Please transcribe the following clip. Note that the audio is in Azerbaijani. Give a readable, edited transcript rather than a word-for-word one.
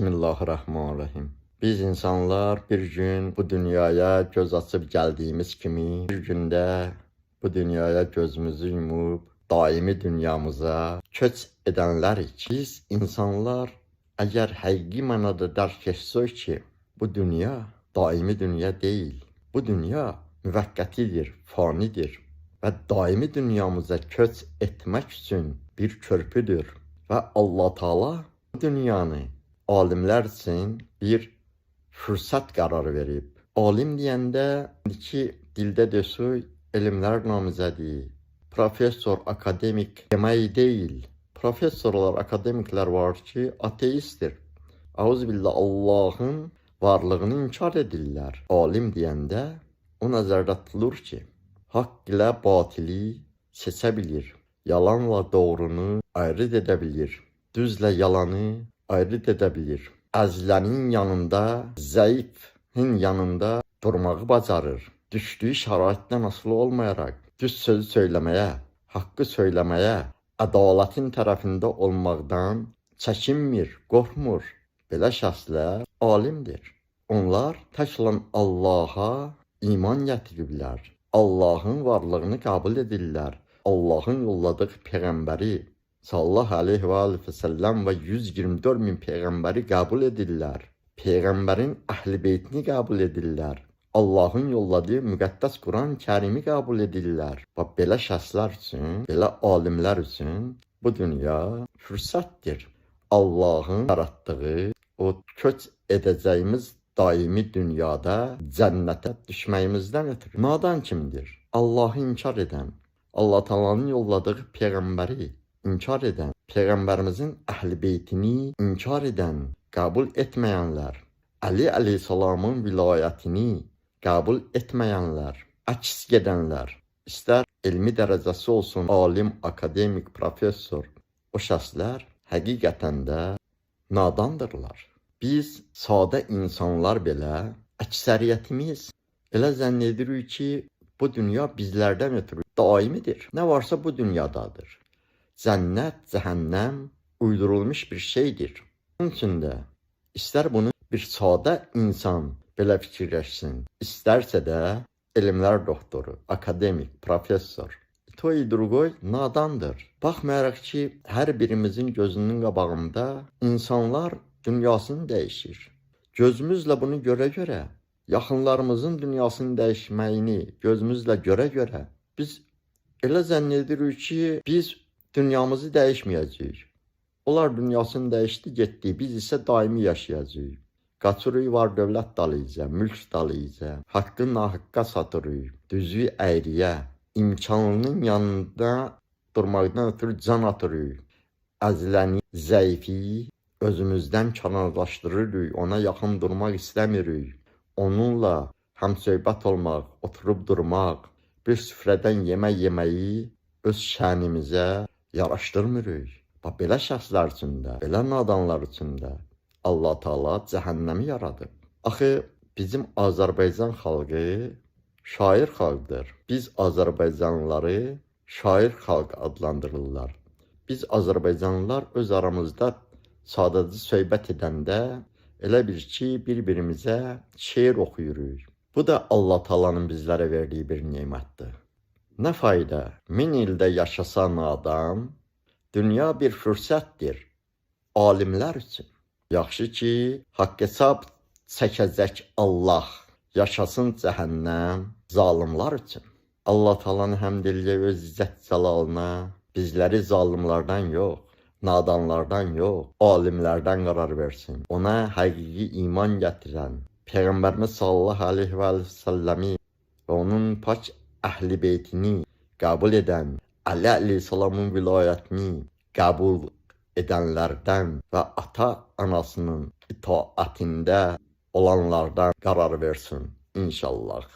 Bismillahirrahmanirrahim. Biz insanlar bir gün bu dünyaya göz açıp geldiğimiz kimi bir günde bu dünyaya gözümüzü yumup daimi dünyamıza köç edenlerik. Biz insanlar eğer həqiqi manada dərk etsək ki, bu dünya daimi dünya değil. Bu dünya müvəqqətidir, fanidir ve daimi dünyamıza köç etmek için bir körpüdür. Ve Allah Teala bu dünyanı alimler için bir fırsat kararı verib. Alim deyəndə iki dildə desək, elmlər namizədi, profesör, akademik demək deyil. Professorlar, akademikler var ki, ateistdir. Auzubillah, Allah'ın varlığını inkar edirlər. Alim deyəndə o nəzərdə tutulur ki, haqq ilə batili seçə bilir, yalanla doğrunu ayrı edə bilir, düzlə yalanı ayrı edə bilir. Əzlənin yanında, zəifin yanında durmağı bacarır. Düşdüyü şəraitdən asılı olmayaraq düz sözü söyləməyə, haqqı söyləməyə, ədalətin tərəfində olmaqdan çəkinmir, qorxmur. Belə şəxslər alimdir. Onlar təklə Allaha iman gətiriblər. Allahın varlığını qəbul edirlər. Allahın yolladığı peyğəmbəri sallallahu aleyhi ve sellem ve 124 bin peygamberi kabul edirlər. Peygamberin əhl-i beytini kabul edirlər. Allah'ın yolladığı müqəddəs Quran-ı Kərimi kabul edirlər. Və belə şəxslər üçün, belə alimlər üçün bu dünya fürsətdir. Allah'ın yarattığı o köç edəcəyimiz daimi dünyada cənnətə düşməyimizdən ötürü. Nadan kimdir? Allah'ı inkar edən, Allah Teala'nın yolladığı peyğəmbəri inkar eden, Peygamberimizin əhl-i beytini inkar eden, kabul etmeyenler, Ali aleyhisselamın vilayetini kabul etmeyenler, əks gedenler, ister elmi derecesi olsun, alim, akademik, profesör, o şəxslər həqiqətən də nadandırlar. Biz sadə insanlar belə, əksəriyyətimiz elə zənn edirik ki, bu dünya bizlərdən ötürü daimidir. Ne varsa bu dünyadadır. Cennet, cehennem uydurulmuş bir şeydir. Bunun için de ister bunu bir sade insan belə fikirləşsin, isterse de elmlər doktoru, akademik, profesör, itoy durgoy nadandır. Baxmayaraq ki, her birimizin gözünün qabağında insanlar dünyasını değişir. Gözümüzle bunu göre yaxınlarımızın dünyasını değişməyini gözümüzle göre biz elə zənn edirik ki, biz dünyamızı dəyişməyəcəyik. Onlar dünyasını dəyişdi, getdi. Biz isə daimi yaşayacağıq. Qaçırıq var dövlət dalıca, mülk dalıca, haqqı nahaqqa satırıq, düzü əyriyə, imkanının yanında durmaqdan ötürü can atırıq. Əzləni, zəifi özümüzdən kənarlaşdırırıq, ona yaxın durmaq istəmirik. Onunla həmsöhbət olmaq, oturub durmaq, bir süfrədən yemək yeməyi öz şənimizə yaraşdırmırıq. Və belə şəxslər üçün də, belə nadanlar üçün də Allah Teala cəhənnəmi yaradıb. Axı bizim Azərbaycan xalqı şair xalqdır. Biz Azərbaycanlıları şair xalq adlandırırlar. Biz Azərbaycanlılar öz aramızda sadəcə söhbət edəndə elə bir ki, bir-birimizə şeir oxuyuruq. Bu da Allah Teala'nın bizlərə verdiyi bir nemətdir. Ne fayda 1000 ildə yaşasan adam, dünya bir fürsətdir alimlər üçün. Yaxşı ki, haqq hesab çəkəcək Allah, yaşasın cəhənnəm zalimlar üçün. Allah Teala'nı həmd eləyək öz izzət cəlalına, bizləri zalimlardan yox, nadanlardan yox, alimlərdən qərar versin. Ona həqiqi iman gətirən, Peyğəmbərimiz sallallahu aleyhi ve selləmi və onun pak əhl-i beytini kabul eden, Ali aleyhisselamın vilayetini kabul edenlerden ve ata anasının itaatinde olanlardan karar versin inşallah.